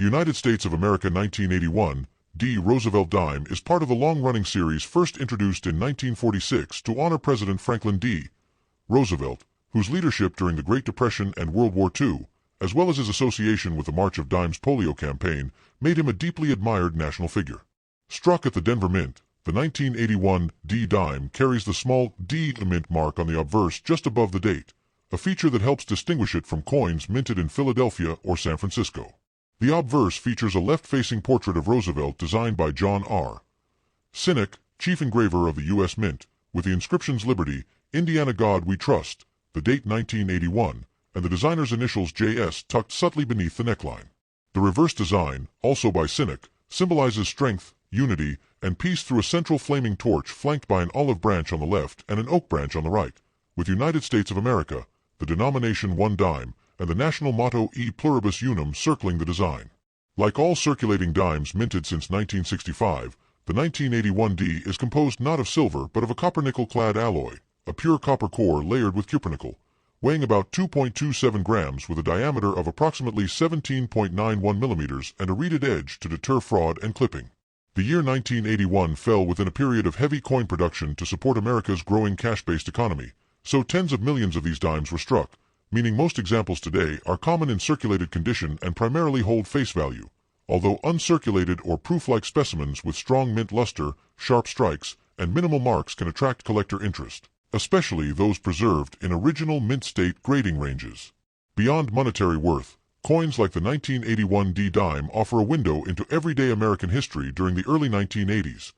The United States of America 1981 D. Roosevelt dime is part of the long-running series first introduced in 1946 to honor President Franklin D. Roosevelt, whose leadership during the Great Depression and World War II, as well as his association with the March of Dimes polio campaign, made him a deeply admired national figure. Struck at the Denver Mint, the 1981 D dime carries the small D mint mark on the obverse just above the date, a feature that helps distinguish it from coins minted in Philadelphia or San Francisco. The obverse features a left-facing portrait of Roosevelt designed by John R. Sinek, chief engraver of the U.S. Mint, with the inscriptions Liberty, Indiana God We Trust, the date 1981, and the designer's initials J.S. tucked subtly beneath the neckline. The reverse design, also by Sinek, symbolizes strength, unity, and peace through a central flaming torch flanked by an olive branch on the left and an oak branch on the right, with United States of America, the denomination 1 dime, and the national motto E pluribus unum circling the design. Like all circulating dimes minted since 1965, the 1981 D is composed not of silver but of a copper-nickel-clad alloy, a pure copper core layered with cupronickel, weighing about 2.27 grams with a diameter of approximately 17.91 millimeters and a reeded edge to deter fraud and clipping. The year 1981 fell within a period of heavy coin production to support America's growing cash-based economy, so tens of millions of these dimes were struck, meaning most examples today are common in circulated condition and primarily hold face value, although uncirculated or proof-like specimens with strong mint luster, sharp strikes, and minimal marks can attract collector interest, especially those preserved in original mint state grading ranges. Beyond monetary worth, coins like the 1981 D dime offer a window into everyday American history during the early 1980s,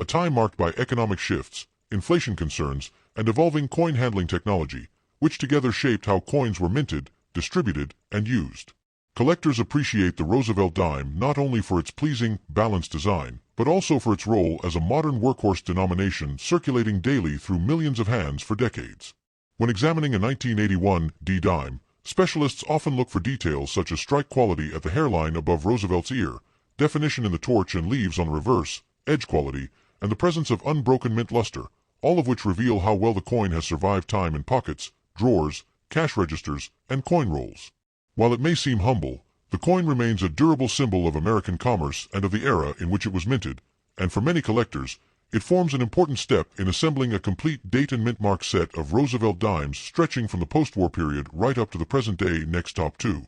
a time marked by economic shifts, inflation concerns, and evolving coin handling technology, which together shaped how coins were minted, distributed, and used. Collectors appreciate the Roosevelt dime not only for its pleasing, balanced design, but also for its role as a modern workhorse denomination circulating daily through millions of hands for decades. When examining a 1981 D dime, specialists often look for details such as strike quality at the hairline above Roosevelt's ear, definition in the torch and leaves on the reverse, edge quality, and the presence of unbroken mint luster, all of which reveal how well the coin has survived time in pockets, drawers, cash registers, and coin rolls. While it may seem humble, the coin remains a durable symbol of American commerce and of the era in which it was minted, and for many collectors, it forms an important step in assembling a complete date and mint mark set of Roosevelt dimes stretching from the post-war period right up to the present-day next top 2.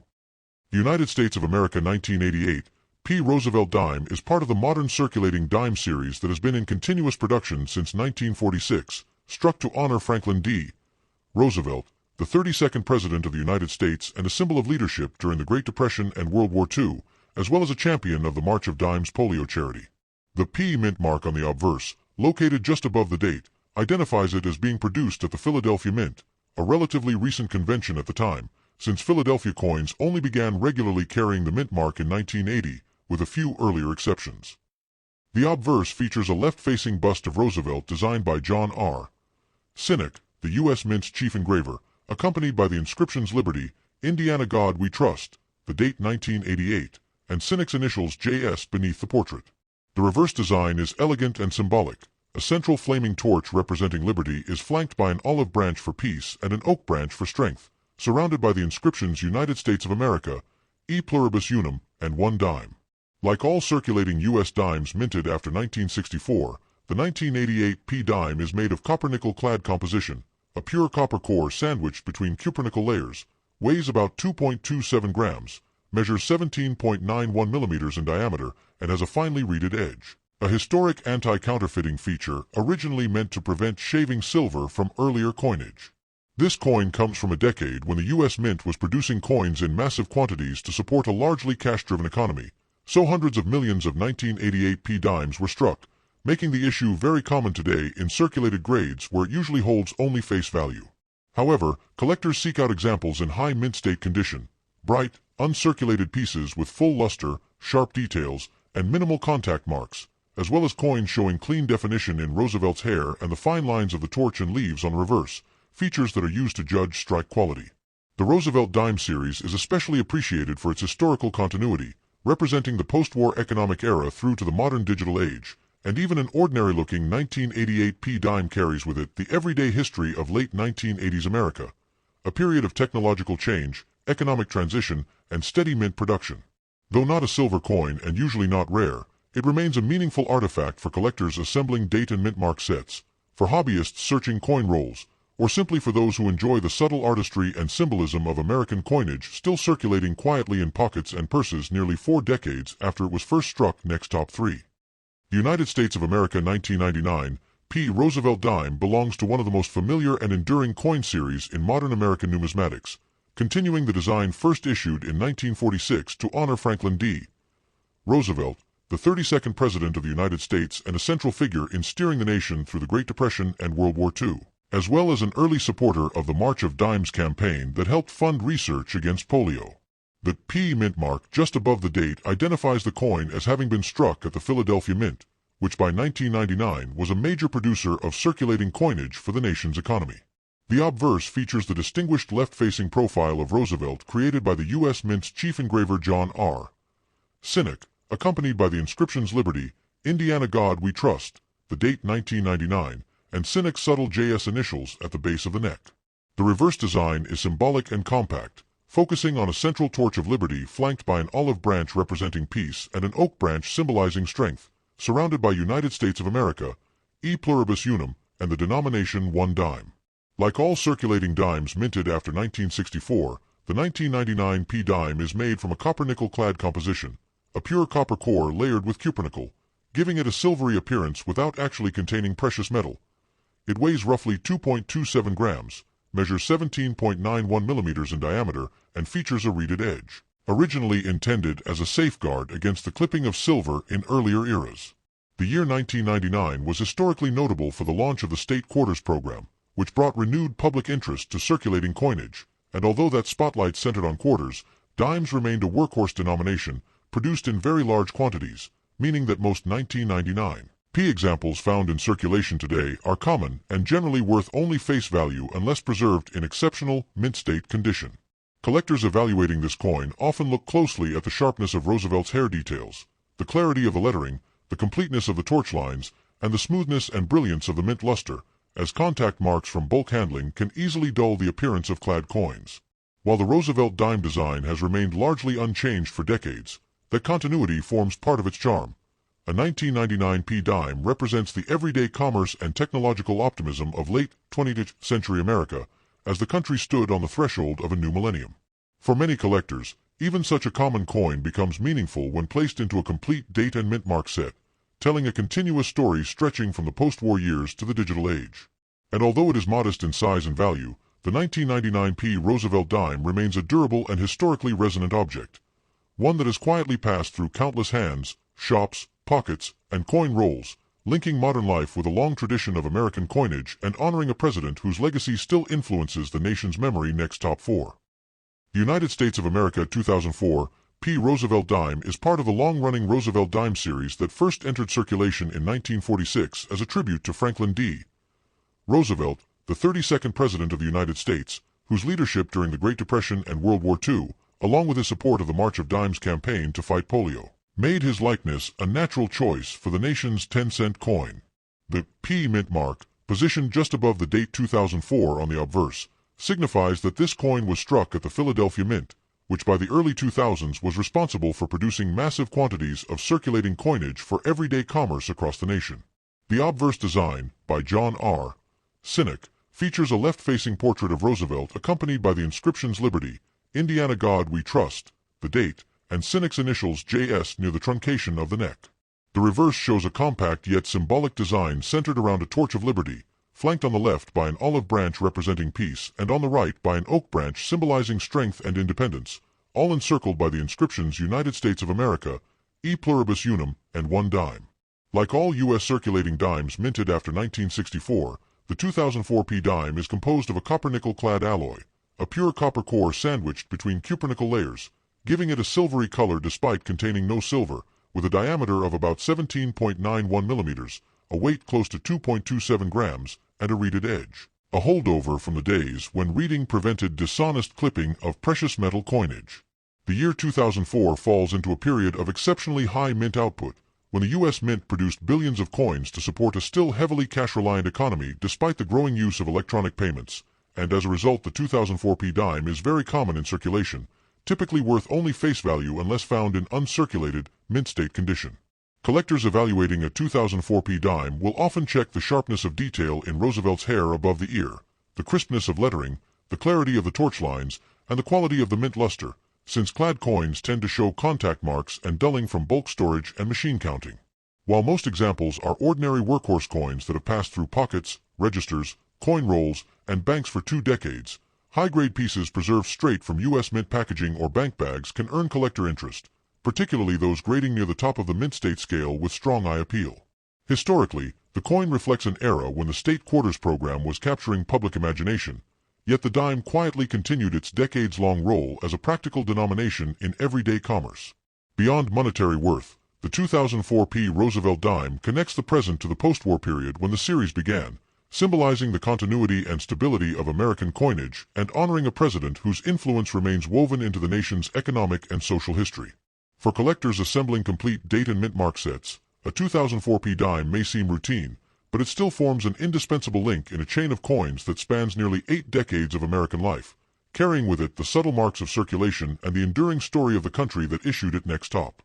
The United States of America 1988 P. Roosevelt dime is part of the modern circulating dime series that has been in continuous production since 1946, struck to honor Franklin D. Roosevelt, the 32nd President of the United States and a symbol of leadership during the Great Depression and World War II, as well as a champion of the March of Dimes polio charity. The P mint mark on the obverse, located just above the date, identifies it as being produced at the Philadelphia Mint, a relatively recent convention at the time, since Philadelphia coins only began regularly carrying the mint mark in 1980, with a few earlier exceptions. The obverse features a left-facing bust of Roosevelt designed by John R. Sinek, the U.S. Mint's chief engraver, accompanied by the inscriptions Liberty, Indiana God We Trust, the date 1988, and Sinek's initials J.S. beneath the portrait. The reverse design is elegant and symbolic. A central flaming torch representing liberty is flanked by an olive branch for peace and an oak branch for strength, surrounded by the inscriptions United States of America, E pluribus unum, and 1 dime. Like all circulating U.S. dimes minted after 1964, the 1988 P dime is made of copper-nickel-clad composition, a pure copper core sandwiched between cupronickel layers, weighs about 2.27 grams, measures 17.91 millimeters in diameter, and has a finely reeded edge. A historic anti-counterfeiting feature originally meant to prevent shaving silver from earlier coinage. This coin comes from a decade when the U.S. Mint was producing coins in massive quantities to support a largely cash-driven economy, so hundreds of millions of 1988 P dimes were struck, making the issue very common today in circulated grades where it usually holds only face value. However, collectors seek out examples in high mint state condition, bright, uncirculated pieces with full luster, sharp details, and minimal contact marks, as well as coins showing clean definition in Roosevelt's hair and the fine lines of the torch and leaves on the reverse, features that are used to judge strike quality. The Roosevelt dime series is especially appreciated for its historical continuity, representing the post-war economic era through to the modern digital age, and even an ordinary-looking 1988 P dime carries with it the everyday history of late 1980s America, a period of technological change, economic transition, and steady mint production. Though not a silver coin and usually not rare, it remains a meaningful artifact for collectors assembling date and mint mark sets, for hobbyists searching coin rolls, or simply for those who enjoy the subtle artistry and symbolism of American coinage still circulating quietly in pockets and purses nearly 4 decades after it was first struck next top 3. The United States of America 1999 P. Roosevelt dime belongs to one of the most familiar and enduring coin series in modern American numismatics, continuing the design first issued in 1946 to honor Franklin D. Roosevelt, the 32nd President of the United States and a central figure in steering the nation through the Great Depression and World War II, as well as an early supporter of the March of Dimes campaign that helped fund research against polio. The P mint mark just above the date identifies the coin as having been struck at the Philadelphia Mint, which by 1999 was a major producer of circulating coinage for the nation's economy. The obverse features the distinguished left-facing profile of Roosevelt created by the U.S. Mint's chief engraver John R.'s, accompanied by the inscriptions Liberty, Indiana God We Trust, the date 1999, and Sinek's subtle JS initials at the base of the neck. The reverse design is symbolic and compact, focusing on a central torch of liberty flanked by an olive branch representing peace and an oak branch symbolizing strength, surrounded by United States of America, E pluribus unum, and the denomination 1 dime. Like all circulating dimes minted after 1964, the 1999 P dime is made from a copper-nickel-clad composition, a pure copper core layered with cupronickel, giving it a silvery appearance without actually containing precious metal. It weighs roughly 2.27 grams, measures 17.91 millimeters in diameter, and features a reeded edge, originally intended as a safeguard against the clipping of silver in earlier eras. The year 1999 was historically notable for the launch of the State Quarters program, which brought renewed public interest to circulating coinage, and although that spotlight centered on quarters, dimes remained a workhorse denomination, produced in very large quantities, meaning that most 1999 P examples found in circulation today are common and generally worth only face value unless preserved in exceptional, mint-state condition. Collectors evaluating this coin often look closely at the sharpness of Roosevelt's hair details, the clarity of the lettering, the completeness of the torch lines, and the smoothness and brilliance of the mint luster, as contact marks from bulk handling can easily dull the appearance of clad coins. While the Roosevelt dime design has remained largely unchanged for decades, that continuity forms part of its charm. A 1999 P dime represents the everyday commerce and technological optimism of late 20th century America as the country stood on the threshold of a new millennium. For many collectors, even such a common coin becomes meaningful when placed into a complete date and mint mark set, telling a continuous story stretching from the post-war years to the digital age. And although it is modest in size and value, the 1999 P Roosevelt dime remains a durable and historically resonant object, one that has quietly passed through countless hands, shops, pockets, and coin rolls, linking modern life with a long tradition of American coinage and honoring a president whose legacy still influences the nation's memory next top 4. The United States of America 2004 P Roosevelt dime is part of the long-running Roosevelt dime series that first entered circulation in 1946 as a tribute to Franklin D. Roosevelt, the 32nd President of the United States, whose leadership during the Great Depression and World War II, along with his support of the March of Dimes campaign to fight polio, made his likeness a natural choice for the nation's 10-cent coin. The P mint mark, positioned just above the date 2004 on the obverse, signifies that this coin was struck at the Philadelphia Mint, which by the early 2000s was responsible for producing massive quantities of circulating coinage for everyday commerce across the nation. The obverse design, by John R.'s, features a left-facing portrait of Roosevelt accompanied by the inscriptions Liberty, Indiana God We Trust, the date, and Sinek's initials JS near the truncation of the neck. The reverse shows a compact yet symbolic design centered around a torch of liberty, flanked on the left by an olive branch representing peace and on the right by an oak branch symbolizing strength and independence, all encircled by the inscriptions United States of America, E pluribus unum, and 1 dime. Like all U.S. circulating dimes minted after 1964, the 2004 P dime is composed of a copper-nickel-clad alloy, a pure copper core sandwiched between cupronickel layers, giving it a silvery color despite containing no silver, with a diameter of about 17.91 millimeters, a weight close to 2.27 grams, and a reeded edge, a holdover from the days when reeding prevented dishonest clipping of precious metal coinage. The year 2004 falls into a period of exceptionally high mint output, when the U.S. Mint produced billions of coins to support a still heavily cash-reliant economy despite the growing use of electronic payments, and as a result the 2004 P dime is very common in circulation, typically worth only face value unless found in uncirculated, mint state condition. Collectors evaluating a 2004p dime will often check the sharpness of detail in Roosevelt's hair above the ear, the crispness of lettering, the clarity of the torch lines, and the quality of the mint luster, since clad coins tend to show contact marks and dulling from bulk storage and machine counting. While most examples are ordinary workhorse coins that have passed through pockets, registers, coin rolls, and banks for 2 decades, high-grade pieces preserved straight from U.S. mint packaging or bank bags can earn collector interest, particularly those grading near the top of the mint state scale with strong eye appeal. Historically, the coin reflects an era when the state quarters program was capturing public imagination, yet the dime quietly continued its decades-long role as a practical denomination in everyday commerce. Beyond monetary worth, the 2004p Roosevelt dime connects the present to the post-war period when the series began, symbolizing the continuity and stability of American coinage and honoring a president whose influence remains woven into the nation's economic and social history. For collectors assembling complete date and mint mark sets, a 2004p dime may seem routine, but it still forms an indispensable link in a chain of coins that spans nearly 8 decades of American life, carrying with it the subtle marks of circulation and the enduring story of the country that issued it next top.